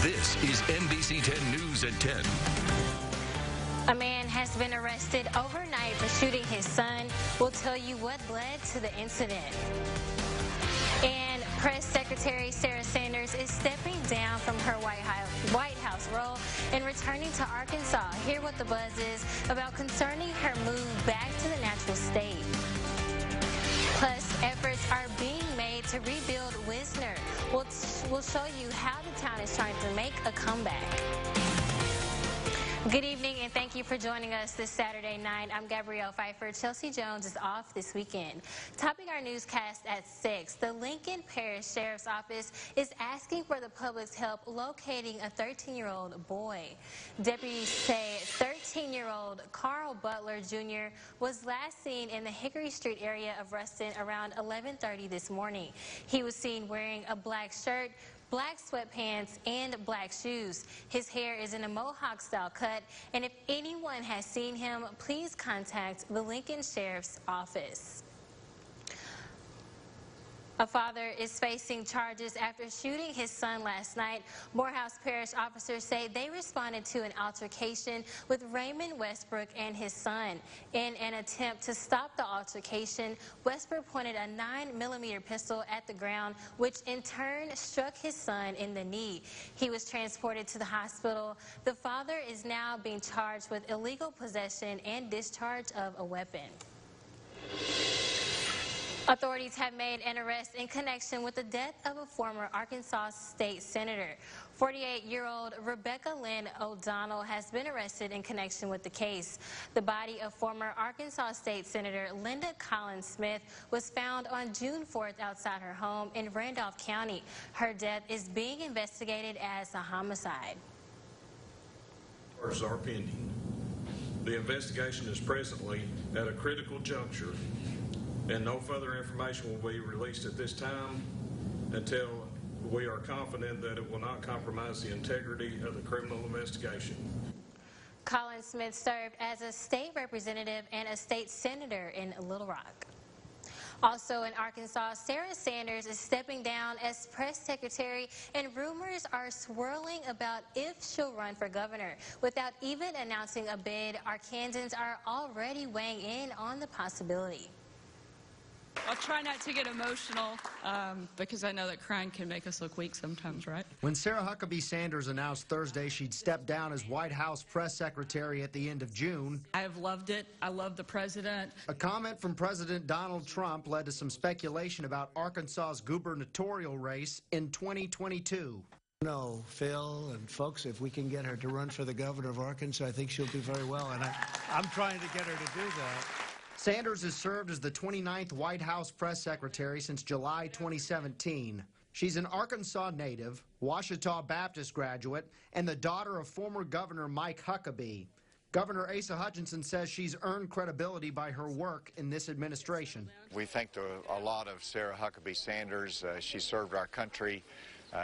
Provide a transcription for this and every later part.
This is NBC 10 News at 10. A man has been arrested overnight for shooting his son. We'll tell you what led to the incident. And Press Secretary Sarah Sanders is stepping down from her White House role and returning to Arkansas. Hear what the buzz is about concerning her move back to the natural state. Plus, efforts are being made to rebuild Wisner. We'll show you how the town is trying to make a comeback. Good evening, and thank you for joining us this Saturday night. I'm Gabrielle Pfeiffer. Chelsea Jones is off this weekend. Topping our newscast at 6, the Lincoln Parish Sheriff's Office is asking for the public's help locating a 13-year-old boy. Deputies say 13-year-old Carl Butler Jr. was last seen in the Hickory Street area of Ruston around 11:30 this morning. He was seen wearing a black shirt, black sweatpants, and black shoes. His hair is in a mohawk-style cut, and if anyone has seen him, please contact the Lincoln Sheriff's Office. A father is facing charges after shooting his son last night. Morehouse Parish officers say they responded to an altercation with Raymond Westbrook and his son. In an attempt to stop the altercation, Westbrook pointed a 9mm pistol at the ground, which in turn struck his son in the knee. He was transported to the hospital. The father is now being charged with illegal possession and discharge of a weapon. Authorities have made an arrest in connection with the death of a former Arkansas state senator. 48-year-old Rebecca Lynn O'Donnell has been arrested in connection with the case. The body of former Arkansas state senator Linda Collins Smith was found on June 4th outside her home in Randolph County. Her death is being investigated as a homicide. Are pending. The investigation is presently at a critical juncture, and no further information will be released at this time until we are confident that it will not compromise the integrity of the criminal investigation. Collins Smith served as a state representative and a state senator in Little Rock. Also in Arkansas, Sarah Sanders is stepping down as press secretary, and rumors are swirling about if she'll run for governor. Without even announcing a bid, Arkansans are already weighing in on the possibility. I'll try not to get emotional because I know that crying can make us look weak sometimes, right? When Sarah Huckabee Sanders announced Thursday she'd step down as White House press secretary at the end of June, I have loved it. I love the president. A comment from President Donald Trump led to some speculation about Arkansas's gubernatorial race in 2022. No, Phil and folks, if we can get her to run for the governor of Arkansas, I think she'll do very well, and I'm trying to get her to do that. Sanders has served as the 29th White House press secretary since July 2017. She's an Arkansas native, Ouachita Baptist graduate, and the daughter of former Governor Mike Huckabee. Governor Asa Hutchinson says she's earned credibility by her work in this administration. We think a lot of Sarah Huckabee Sanders. She served our country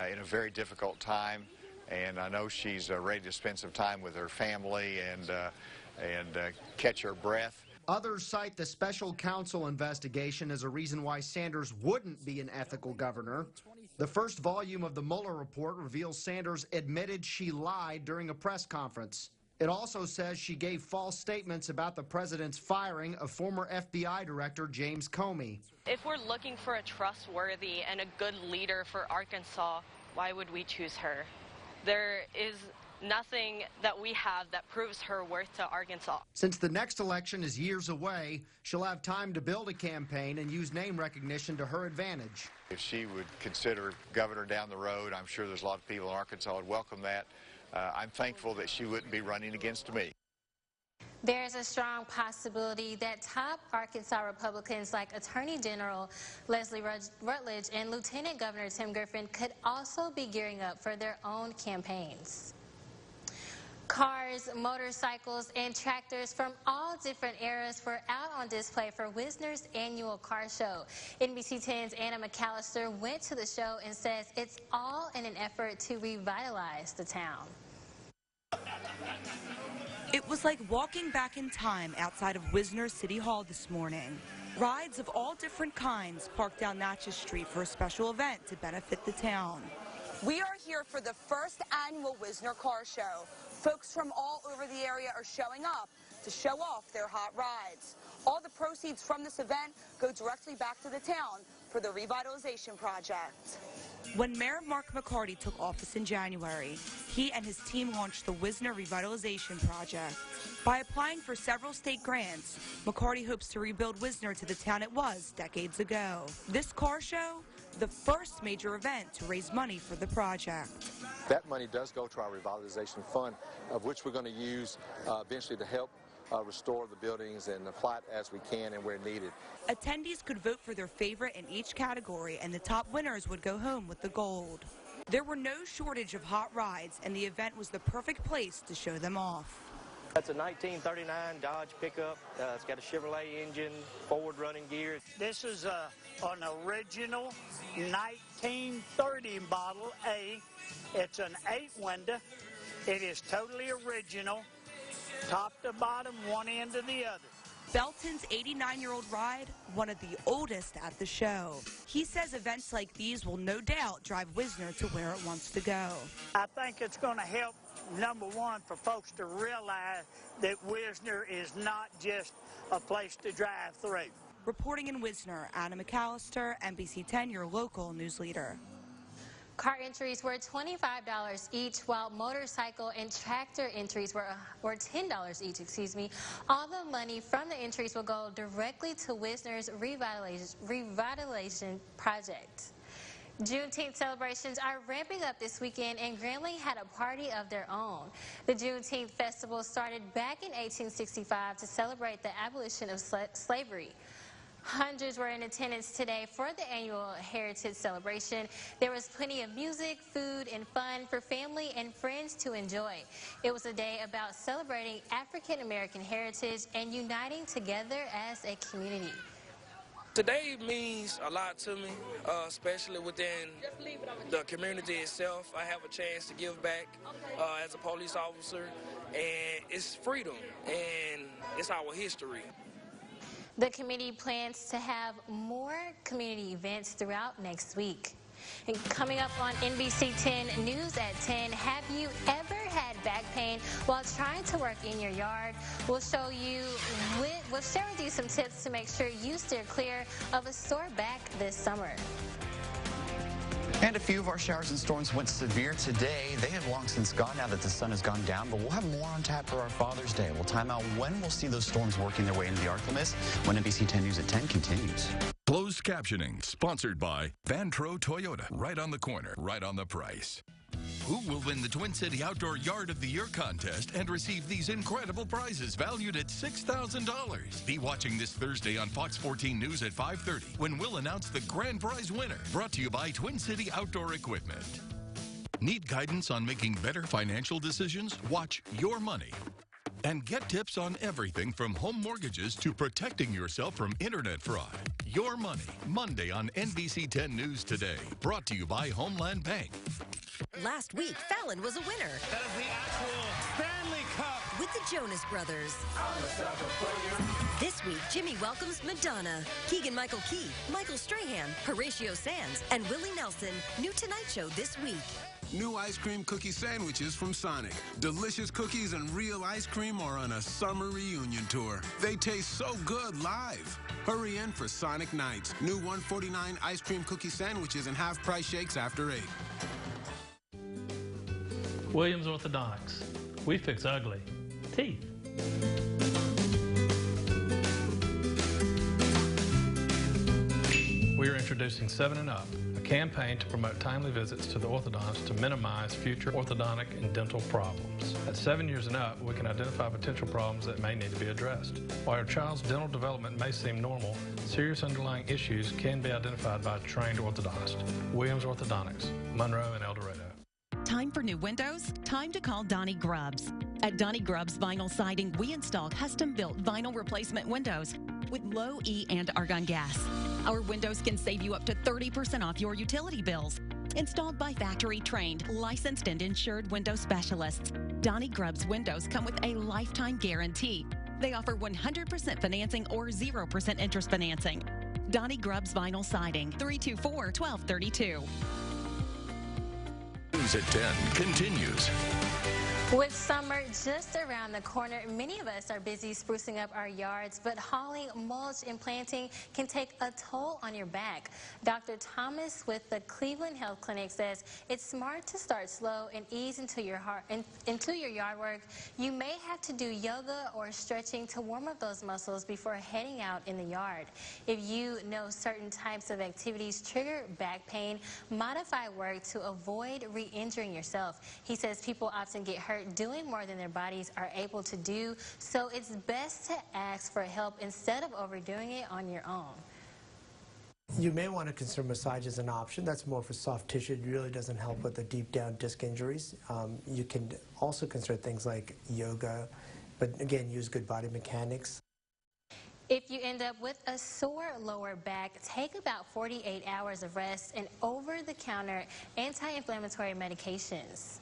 in a very difficult time, and I know she's ready to spend some time with her family and catch her breath. Others cite the special counsel investigation as a reason why Sanders wouldn't be an ethical governor. The first volume of the Mueller report reveals Sanders admitted she lied during a press conference. It also says she gave false statements about the president's firing of former FBI Director James Comey. If we're looking for a trustworthy and a good leader for Arkansas, why would we choose her? There is nothing that we have that proves her worth to Arkansas. Since the next election is years away, she'll have time to build a campaign and use name recognition to her advantage. If she would consider governor down the road, I'm sure there's a lot of people in Arkansas would welcome that. I'm thankful that she wouldn't be running against me. There's a strong possibility that top Arkansas Republicans like Attorney General Leslie Rutledge and Lieutenant Governor Tim Griffin could also be gearing up for their own campaigns. Cars, motorcycles, and tractors from all different eras were out on display for Wisner's annual car show. NBC 10's Anna McAllister went to the show and says it's all in an effort to revitalize the town. It was like walking back in time outside of Wisner City Hall this morning. Rides of all different kinds parked down Natchez Street for a special event to benefit the town. We are here for the first annual Wisner Car Show. Folks from all over the area are showing up to show off their hot rides. All the proceeds from this event go directly back to the town for the revitalization project. When Mayor Mark McCarty took office in January, he and his team launched the Wisner Revitalization Project. By applying for several state grants, McCarty hopes to rebuild Wisner to the town it was decades ago. This car show, the first major event to raise money for the project. That money does go to our revitalization fund, of which we're going to use eventually to help restore the buildings and apply it as we can and where needed. Attendees could vote for their favorite in each category, and the top winners would go home with the gold. There were no shortage of hot rides, and the event was the perfect place to show them off. That's a 1939 Dodge pickup. It's got a Chevrolet engine, forward running gear. This is an original 1930 Model A. It's an 8-window. It is totally original, top to bottom, one end to the other. Belton's 89-year-old ride, one of the oldest at the show. He says events like these will no doubt drive Wisner to where it wants to go. I think it's going to help, number one, for folks to realize that Wisner is not just a place to drive through. Reporting in Wisner, Anna McAllister, NBC 10, your local news leader. Car entries were $25 each, while motorcycle and tractor entries were $10 each, All the money from the entries will go directly to Wisner's revitalization project. Juneteenth celebrations are ramping up this weekend, and Grambling had a party of their own. The Juneteenth festival started back in 1865 to celebrate the abolition of slavery. Hundreds were in attendance today for the annual Heritage Celebration. There was plenty of music, food, and fun for family and friends to enjoy. It was a day about celebrating African American heritage and uniting together as a community. Today means a lot to me, especially within the community itself. I have a chance to give back as a police officer, and it's freedom, and it's our history. The committee plans to have more community events throughout next week. And coming up on NBC 10 News at 10, have you ever had back pain while trying to work in your yard? We'll share with you some tips to make sure you steer clear of a sore back this summer. And a few of our showers and storms went severe today. They have long since gone now that the sun has gone down, but we'll have more on tap for our Father's Day. We'll time out when we'll see those storms working their way into the ArcLimis when NBC 10 News at 10 continues. Closed captioning, sponsored by Vantro Toyota. Right on the corner, right on the price. Who will win the Twin City Outdoor Yard of the Year contest and receive these incredible prizes valued at $6,000? Be watching this Thursday on Fox 14 News at 5:30 when we'll announce the grand prize winner. Brought to you by Twin City Outdoor Equipment. Need guidance on making better financial decisions? Watch Your Money. And get tips on everything from home mortgages to protecting yourself from internet fraud. Your Money, Monday on NBC 10 News Today. Brought to you by Homeland Bank. Last week, Fallon was a winner. That is the actual Stanley Cup. With the Jonas Brothers. This week, Jimmy welcomes Madonna, Keegan-Michael Key, Michael Strahan, Horatio Sands, and Willie Nelson. New Tonight Show this week. New ice cream cookie sandwiches from Sonic. Delicious cookies and real ice cream are on a summer reunion tour. They taste so good live. Hurry in for Sonic Nights. New $1.49 ice cream cookie sandwiches and half-price shakes after 8. Williams Orthodontics. We fix ugly teeth. We are introducing 7 and Up, a campaign to promote timely visits to the orthodontist to minimize future orthodontic and dental problems. At 7 years and up, we can identify potential problems that may need to be addressed. While your child's dental development may seem normal, serious underlying issues can be identified by a trained orthodontist. Williams Orthodontics, Monroe and El Dorado. Time for new windows? Time to call Donnie Grubbs. At Donnie Grubbs Vinyl Siding, we install custom-built vinyl replacement windows with low E and argon gas. Our windows can save you up to 30% off your utility bills. Installed by factory-trained, licensed, and insured window specialists. Donnie Grubbs windows come with a lifetime guarantee. They offer 100% financing or 0% interest financing. Donnie Grubbs Vinyl Siding, 324-1232. News at 10 continues. With summer just around the corner, many of us are busy sprucing up our yards, but hauling, mulch, and planting can take a toll on your back. Dr. Thomas with the Cleveland Health Clinic says it's smart to start slow and ease into your yard work. You may have to do yoga or stretching to warm up those muscles before heading out in the yard. If you know certain types of activities trigger back pain, modify work to avoid re-injuring yourself. He says people often get hurt doing more than their bodies are able to do, so it's best to ask for help instead of overdoing it on your own. You may want to consider massage as an option. That's more for soft tissue. It really doesn't help with the deep down disc injuries. You can also consider things like yoga, but again, use good body mechanics. If you end up with a sore lower back, take about 48 hours of rest and over-the-counter anti-inflammatory medications.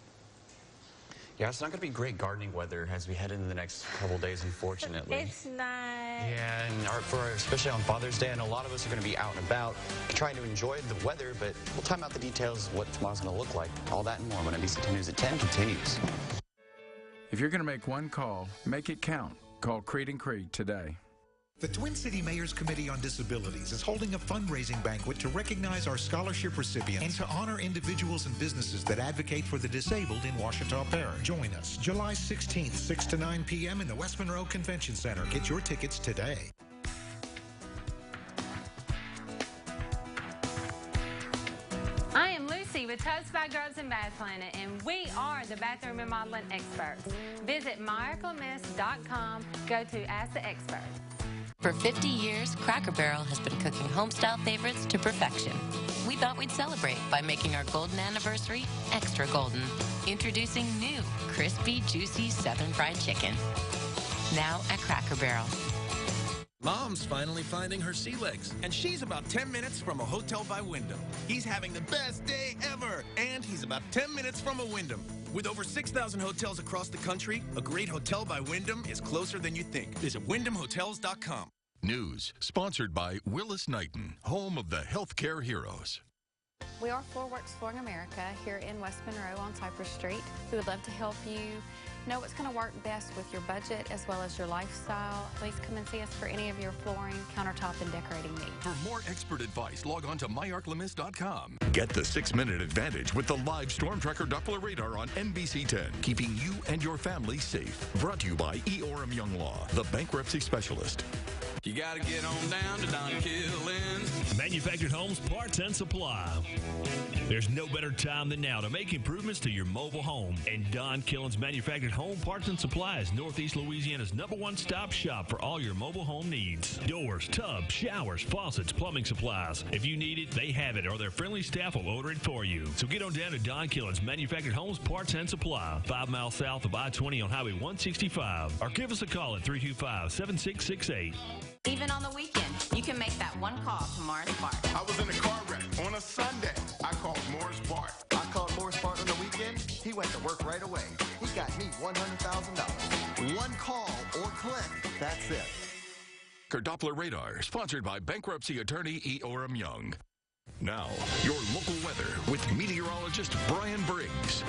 Yeah, it's not going to be great gardening weather as we head into the next couple days, unfortunately. It's not. Yeah, and especially on Father's Day, and a lot of us are going to be out and about trying to enjoy the weather, but we'll time out the details of what tomorrow's going to look like. All that and more when NBC 10 News at 10 continues. If you're going to make one call, make it count. Call Creed & Creed today. The Twin City Mayor's Committee on Disabilities is holding a fundraising banquet to recognize our scholarship recipients and to honor individuals and businesses that advocate for the disabled in Ouachita Parish. Join us July 16th, 6 to 9 p.m. in the West Monroe Convention Center. Get your tickets today. I am Lucy with Toast by Grubs and Bath Planet, and we are the bathroom remodeling experts. Visit miraculemiss.com. Go to Ask the Expert. For 50 years, Cracker Barrel has been cooking home-style favorites to perfection. We thought we'd celebrate by making our golden anniversary extra golden. Introducing new, crispy, juicy Southern Fried Chicken. Now at Cracker Barrel. Mom's finally finding her sea legs, and she's about 10 minutes from a Hotel by Wyndham. He's having the best day ever, and he's about 10 minutes from a Wyndham. With over 6,000 hotels across the country, a great Hotel by Wyndham is closer than you think. Visit WyndhamHotels.com. News sponsored by Willis Knighton, home of the healthcare heroes. We are Floorworks Flooring America here in West Monroe on Cypress Street. We would love to help you know what's going to work best with your budget as well as your lifestyle. Please come and see us for any of your flooring, countertop, and decorating needs. For more expert advice, log on to myarclemis.com. Get the 6-minute advantage with the live Storm Tracker Doppler radar on NBC 10, keeping you and your family safe. Brought to you by E. Orem Young Law, the bankruptcy specialist. You gotta get on down to Don Killen's Manufactured Homes Parts and Supply. There's no better time than now to make improvements to your mobile home. And Don Killen's Manufactured Home Parts and Supply is Northeast Louisiana's #1 stop shop for all your mobile home needs. Doors, tubs, showers, faucets, plumbing supplies. If you need it, they have it, or their friendly staff will order it for you. So get on down to Don Killen's Manufactured Homes Parts and Supply, 5 miles south of I-20 on Highway 165. Or give us a call at 325-7668. Even on the weekend, you can make that one call to Morris Bart. I was in a car wreck on a Sunday. I called Morris Bart. I called Morris Bart on the weekend. He went to work right away. He got me $100,000. One call or click. That's it. Doppler radar, sponsored by bankruptcy attorney E. Orem Young. Now, your local weather with meteorologist Brian Briggs.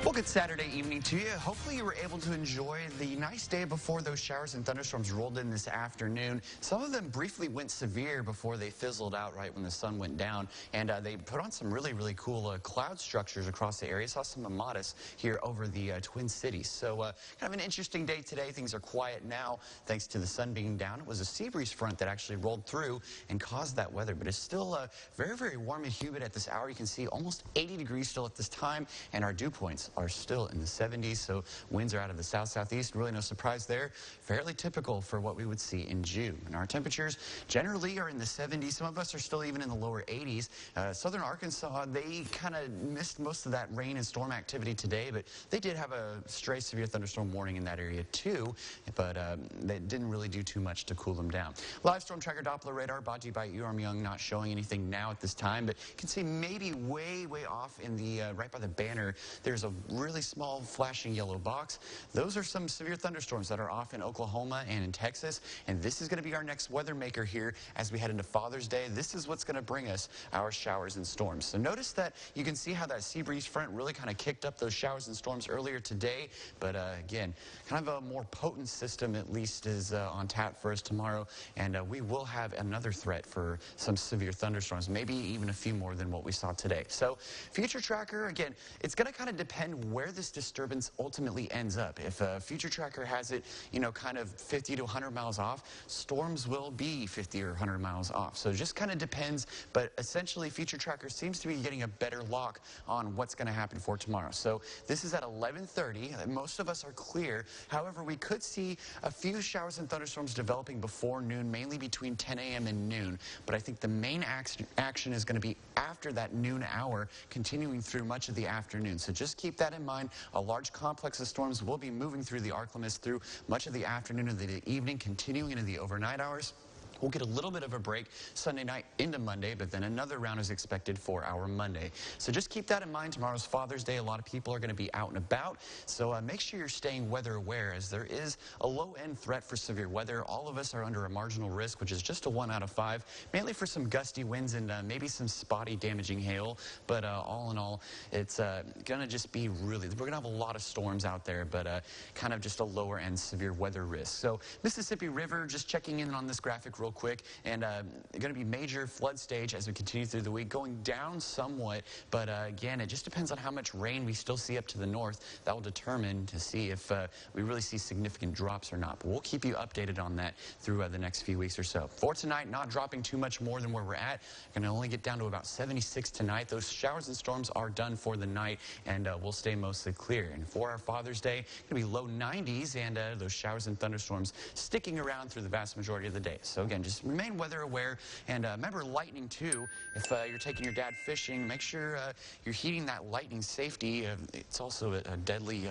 Well, good Saturday evening to you. Hopefully you were able to enjoy the nice day before those showers and thunderstorms rolled in this afternoon. Some of them briefly went severe before they fizzled out right when the sun went down. And they put on some really, really cool cloud structures across the area. Saw some modest here over the Twin Cities. So kind of an interesting day today. Things are quiet now thanks to the sun being down. It was a sea breeze front that actually rolled through and caused that weather. But it's still very, very warm and humid at this hour. You can see almost 80 degrees still at this time. And our dew points are still in the 70s, so winds are out of the south-southeast. Really no surprise there. Fairly typical for what we would see in June. And our temperatures generally are in the 70s. Some of us are still even in the lower 80s. Southern Arkansas, they kind of missed most of that rain and storm activity today, but they did have a stray severe thunderstorm warning in that area too, but they didn't really do too much to cool them down. Live Storm Tracker Doppler radar brought to you by Orem Young, not showing anything now at this time, but you can see maybe way, way off in the right by the banner, there's a really small flashing yellow box, those are some severe thunderstorms that are off in Oklahoma and in Texas. And this is going to be our next weather maker here as we head into Father's Day. This is what's going to bring us our showers and storms. So notice that you can see how that sea breeze front really kind of kicked up those showers and storms earlier today. But again, kind of a more potent system at least is on tap for us tomorrow. And we will have another threat for some severe thunderstorms, maybe even a few more than what we saw today. So future tracker, again, it's going to kind of depend where this disturbance ultimately ends up. If future tracker has it, you know, kind of 50 to 100 miles off, storms will be 50 or 100 miles off. So it just kind of depends, but essentially future tracker seems to be getting a better lock on what's going to happen for tomorrow. So this is at 11:30. Most of us are clear. However, we could see a few showers and thunderstorms developing before noon, mainly between 10 a.m. and noon. But I think the main action is going to be after that noon hour, continuing through much of the afternoon. So just keep that in mind. A large complex of storms will be moving through the ArcLMS through much of the afternoon and the evening, continuing into the overnight hours. We'll get a little bit of a break Sunday night into Monday, but then another round is expected for our Monday. So just keep that in mind. Tomorrow's Father's Day. A lot of people are going to be out and about. So make sure you're staying weather aware, as there is a low-end threat for severe weather. All of us are under a marginal risk, which is just a 1 out of 5, mainly for some gusty winds and maybe some spotty damaging hail. But all in all, it's going to just be really, we're going to have a lot of storms out there, but kind of just a lower-end severe weather risk. So Mississippi River, just checking in on this graphic real quick, and going to be major flood stage as we continue through the week, going down somewhat, but again, it just depends on how much rain we still see up to the north. That will determine to see if we really see significant drops or not, but we'll keep you updated on that through the next few weeks or so. For tonight, not dropping too much more than where we're at. Going to only get down to about 76 tonight. Those showers and storms are done for the night, and we'll stay mostly clear. And for our Father's Day, going to be low 90s, and those showers and thunderstorms sticking around through the vast majority of the day. So again, just remain weather aware, and remember lightning too. If you're taking your dad fishing, make sure you're heeding that lightning safety. It's also a deadly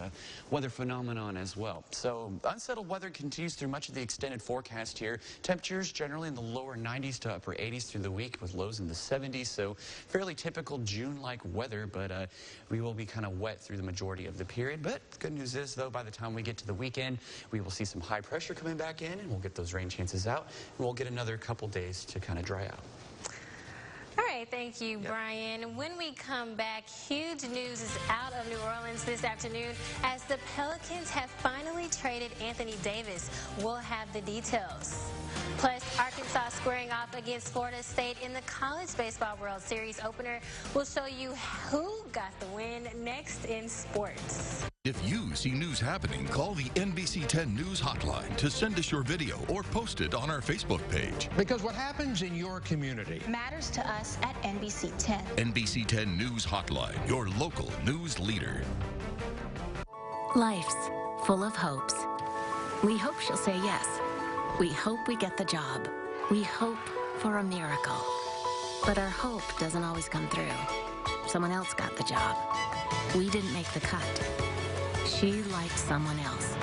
weather phenomenon as well. So unsettled weather continues through much of the extended forecast here. Temperatures generally in the lower 90s to upper 80s through the week, with lows in the 70s. So fairly typical June-like weather, but we will be kind of wet through the majority of the period. But the good news is, though, by the time we get to the weekend, we will see some high pressure coming back in, and we'll get those rain chances out, and we'll get another couple days to kind of dry out. All right, thank you, Brian. When we come back, huge news is out of New Orleans this afternoon as the Pelicans have finally traded Anthony Davis. We'll have the details. Plus, Arkansas squaring off against Florida State in the College Baseball World Series opener. We'll show you who got the win next in sports. If you see news happening, call the NBC 10 News hotline to send us your video or post it on our Facebook page. Because what happens in your community matters to us at NBC 10. NBC 10 News Hotline, your local news leader. Life's full of hopes. We hope she'll say yes. We hope we get the job. We hope for a miracle. But our hope doesn't always come through. Someone else got the job. We didn't make the cut. She liked someone else.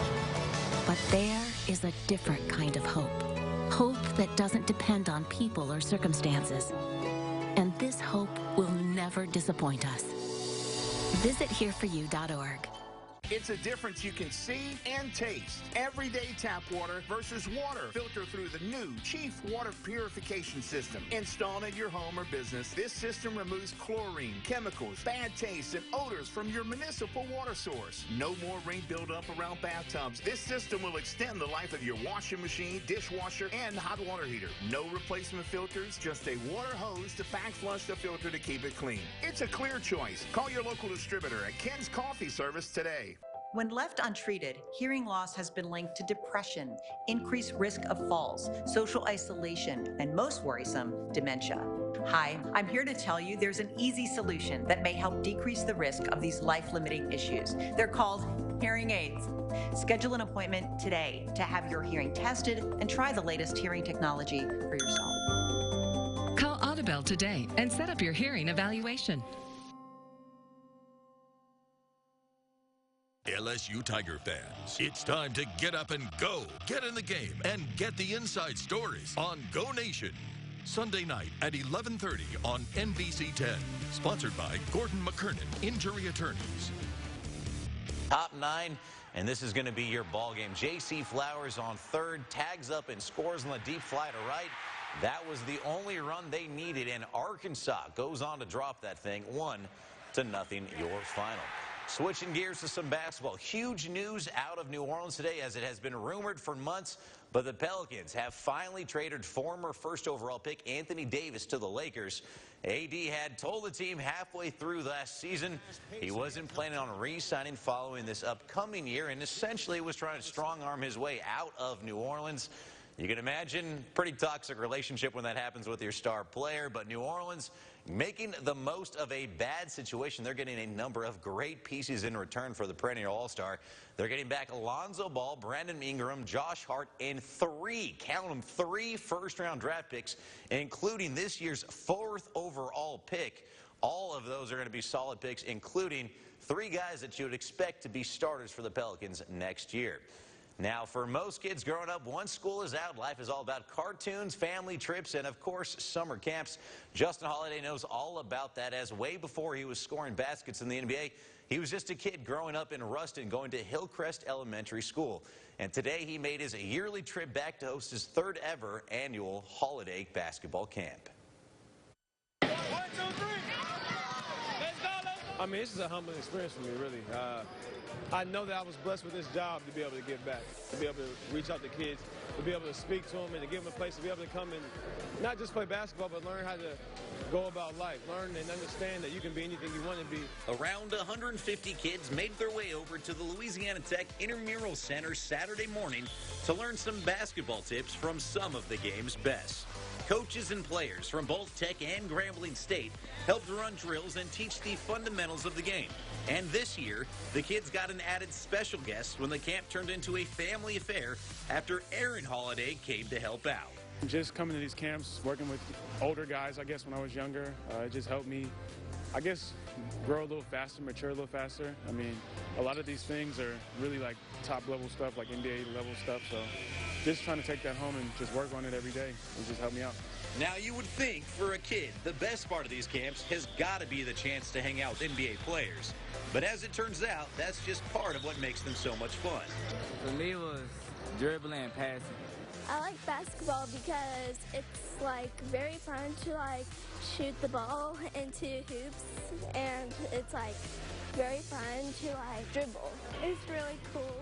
But there is a different kind of hope. Hope that doesn't depend on people or circumstances. And this hope will never disappoint us. Visit hereforyou.org. It's a difference you can see and taste. Everyday tap water versus water filtered through the new Chief Water Purification System. Installed at your home or business, this system removes chlorine, chemicals, bad taste, and odors from your municipal water source. No more rain buildup around bathtubs. This system will extend the life of your washing machine, dishwasher, and hot water heater. No replacement filters, just a water hose to backflush the filter to keep it clean. It's a clear choice. Call your local distributor at Ken's Coffee Service today. When left untreated, hearing loss has been linked to depression, increased risk of falls, social isolation, and most worrisome, dementia. Hi, I'm here to tell you there's an easy solution that may help decrease the risk of these life-limiting issues. They're called hearing aids. Schedule an appointment today to have your hearing tested and try the latest hearing technology for yourself. Call Audibel today and set up your hearing evaluation. LSU Tiger fans, it's time to get up and go. Get in the game and get the inside stories on Go Nation. Sunday night at 11:30 on NBC 10. Sponsored by Gordon McKernan Injury Attorneys. Top 9, and this is going to be your ball game. J.C. Flowers on third, tags up and scores on the deep fly to right. That was the only run they needed, and Arkansas goes on to drop that thing 1-0, your final. Switching gears to some basketball. Huge news out of New Orleans today, as it has been rumored for months, but the Pelicans have finally traded former first overall pick Anthony Davis to the Lakers. AD had told the team halfway through last season he wasn't planning on re-signing following this upcoming year, and essentially was trying to strong-arm his way out of New Orleans. You can imagine pretty toxic relationship when that happens with your star player, but New Orleans making the most of a bad situation. They're getting a number of great pieces in return for the perennial all-star. They're getting back Alonzo Ball, Brandon Ingram, Josh Hart, and 3 first-round draft picks, including this year's 4th overall pick. All of those are going to be solid picks, including 3 guys that you would expect to be starters for the Pelicans next year. Now, for most kids growing up, once school is out, life is all about cartoons, family trips, and, of course, summer camps. Justin Holiday knows all about that, as way before he was scoring baskets in the NBA, he was just a kid growing up in Ruston, going to Hillcrest Elementary School. And today he made his yearly trip back to host his 3rd ever annual holiday basketball camp. I mean, this is a humbling experience for me, really. I know that I was blessed with this job to be able to give back, to be able to reach out to kids, to be able to speak to them, and to give them a place to be able to come and not just play basketball, but learn how to go about life, learn and understand that you can be anything you want to be. Around 150 kids made their way over to the Louisiana Tech Intramural Center Saturday morning to learn some basketball tips from some of the game's best. Coaches and players from both Tech and Grambling State helped run drills and teach the fundamentals of the game. And this year, the kids got an added special guest when the camp turned into a family affair after Aaron Holiday came to help out. Just coming to these camps, working with older guys, I guess, when I was younger, it just helped me, I guess, grow a little faster, mature a little faster. I mean, a lot of these things are really like top-level stuff, like NBA-level stuff, so just trying to take that home and just work on it every day and just help me out. Now, you would think for a kid, the best part of these camps has got to be the chance to hang out with NBA players. But as it turns out, that's just part of what makes them so much fun. For me, it was dribbling and passing. I like basketball because it's like very fun to like shoot the ball into hoops, and it's like very fun to like dribble. It's really cool.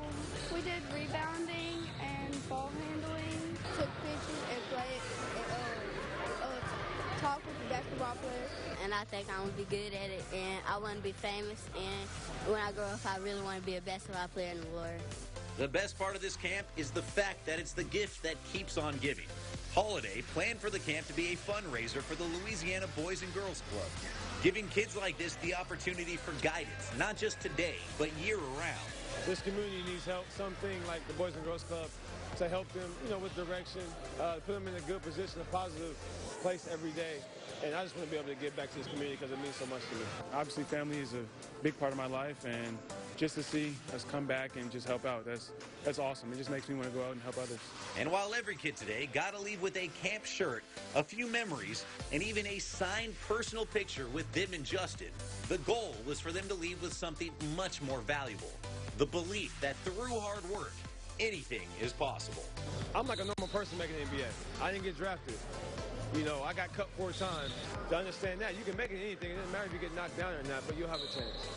We did rebounding and ball handling, took pictures and played, talk with the basketball players. And I think I'm going to be good at it, and I want to be famous, and when I grow up, I really want to be a basketball player in the world. The best part of this camp is the fact that it's the gift that keeps on giving. Holiday planned for the camp to be a fundraiser for the Louisiana Boys and Girls Club, giving kids like this the opportunity for guidance, not just today, but year-round. This community needs help, something like the Boys and Girls Club, to help them, with direction, put them in a good position, a positive place every day. And I just want to be able to give back to this community because it means so much to me. Obviously, family is a big part of my life, and just to see us come back and just help out, that's awesome. It just makes me want to go out and help others. And while every kid today got to leave with a camp shirt, a few memories, and even a signed personal picture with them and Justin, the goal was for them to leave with something much more valuable: the belief that through hard work, anything is possible. I'm like a normal person making the NBA. I didn't get drafted. I got cut 4 times. To understand that, you can make it anything. It doesn't matter if you get knocked down or not, but you'll have a chance.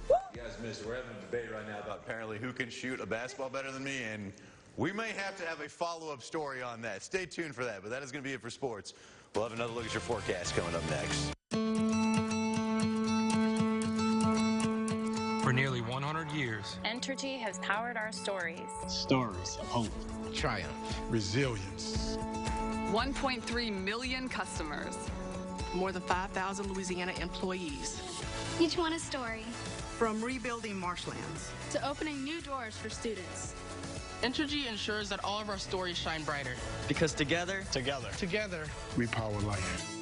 You guys missed it. We're having a debate right now about apparently who can shoot a basketball better than me, and we may have to have a follow-up story on that. Stay tuned for that, but that is going to be it for sports. We'll have another look at your forecast coming up next. For nearly 100 years, Entergy has powered our stories. Stories of hope, triumph, resilience. 1.3 million customers. More than 5,000 Louisiana employees. Each one a story. From rebuilding marshlands to opening new doors for students. Entergy ensures that all of our stories shine brighter. Because together, we power life.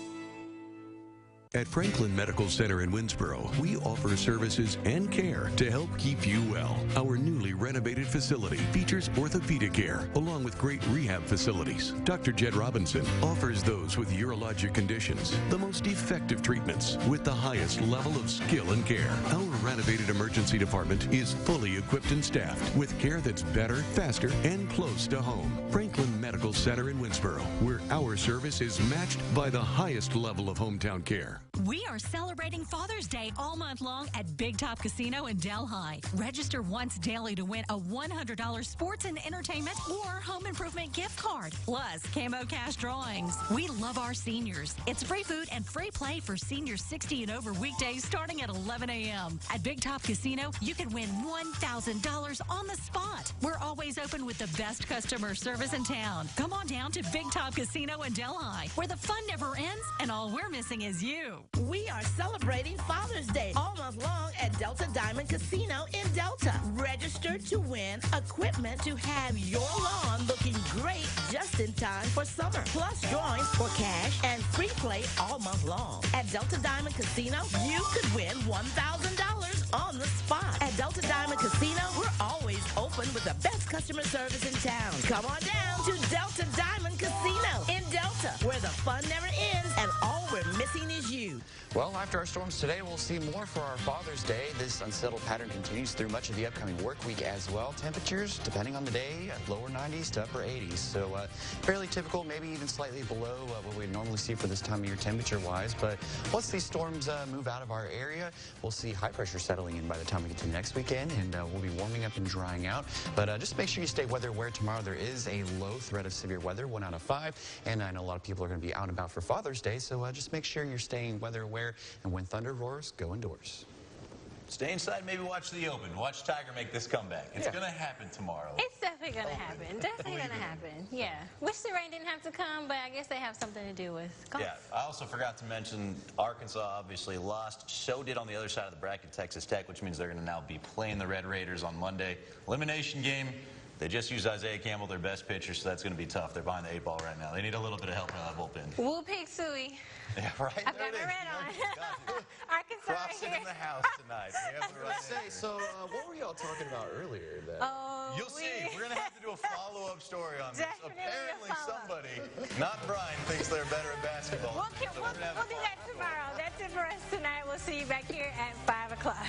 At Franklin Medical Center in Winsboro, we offer services and care to help keep you well. Our newly renovated facility features orthopedic care, along with great rehab facilities. Dr. Jed Robinson offers those with urologic conditions the most effective treatments with the highest level of skill and care. Our renovated emergency department is fully equipped and staffed with care that's better, faster, and close to home. Franklin Medical Center in Winsboro, where our service is matched by the highest level of hometown care. We are celebrating Father's Day all month long at Big Top Casino in Delhi. Register once daily to win a $100 sports and entertainment or home improvement gift card, plus Camo Cash drawings. We love our seniors. It's free food and free play for seniors 60 and over weekdays starting at 11 a.m. At Big Top Casino, you can win $1,000 on the spot. We're always open with the best customer service in town. Come on down to Big Top Casino in Delhi, where the fun never ends and all we're missing is you. We are celebrating Father's Day all month long at Delta Diamond Casino in Delta. Register to win equipment to have your lawn looking great just in time for summer. Plus drawings for cash and free play all month long. At Delta Diamond Casino, you could win $1,000 on the spot. At Delta Diamond Casino, we're always open with the best customer service in town. Come on down to Delta Diamond Casino in Delta, where the fun never ends and all we're missing is you. Well, after our storms today, we'll see more for our Father's Day. This unsettled pattern continues through much of the upcoming work week as well. Temperatures, depending on the day, lower 90s to upper 80s. So fairly typical, maybe even slightly below what we normally see for this time of year temperature-wise. But once these storms move out of our area, we'll see high pressure settling in by the time we get to next weekend, and we'll be warming up and drying out. But just make sure you stay weather aware tomorrow. There is a low threat of severe weather, 1 out of 5. And I know a lot of people are going to be out and about for Father's Day, so just make sure you're staying weather aware. And when thunder roars, go indoors. Stay inside, maybe watch the Open. Watch Tiger make this comeback. It's going to happen tomorrow. It's definitely going to happen. Definitely going to happen. Yeah. Wish the rain didn't have to come, but I guess they have something to do with golf. Yeah. I also forgot to mention Arkansas obviously lost. So did on the other side of the bracket Texas Tech, which means they're going to now be playing the Red Raiders on Monday. Elimination game. They just used Isaiah Campbell, their best pitcher, so that's going to be tough. They're behind the 8 ball right now. They need a little bit of help in that bullpen. We'll pick Suey. Yeah, right. I've got my red on. Arkansas Cross it in the house tonight. So what were y'all talking about earlier? You'll see. We're going to have to do a follow-up story on this. Apparently somebody, not Brian, thinks they're better at basketball. We'll do that tomorrow. That's it for us tonight. We'll see you back here at 5 o'clock.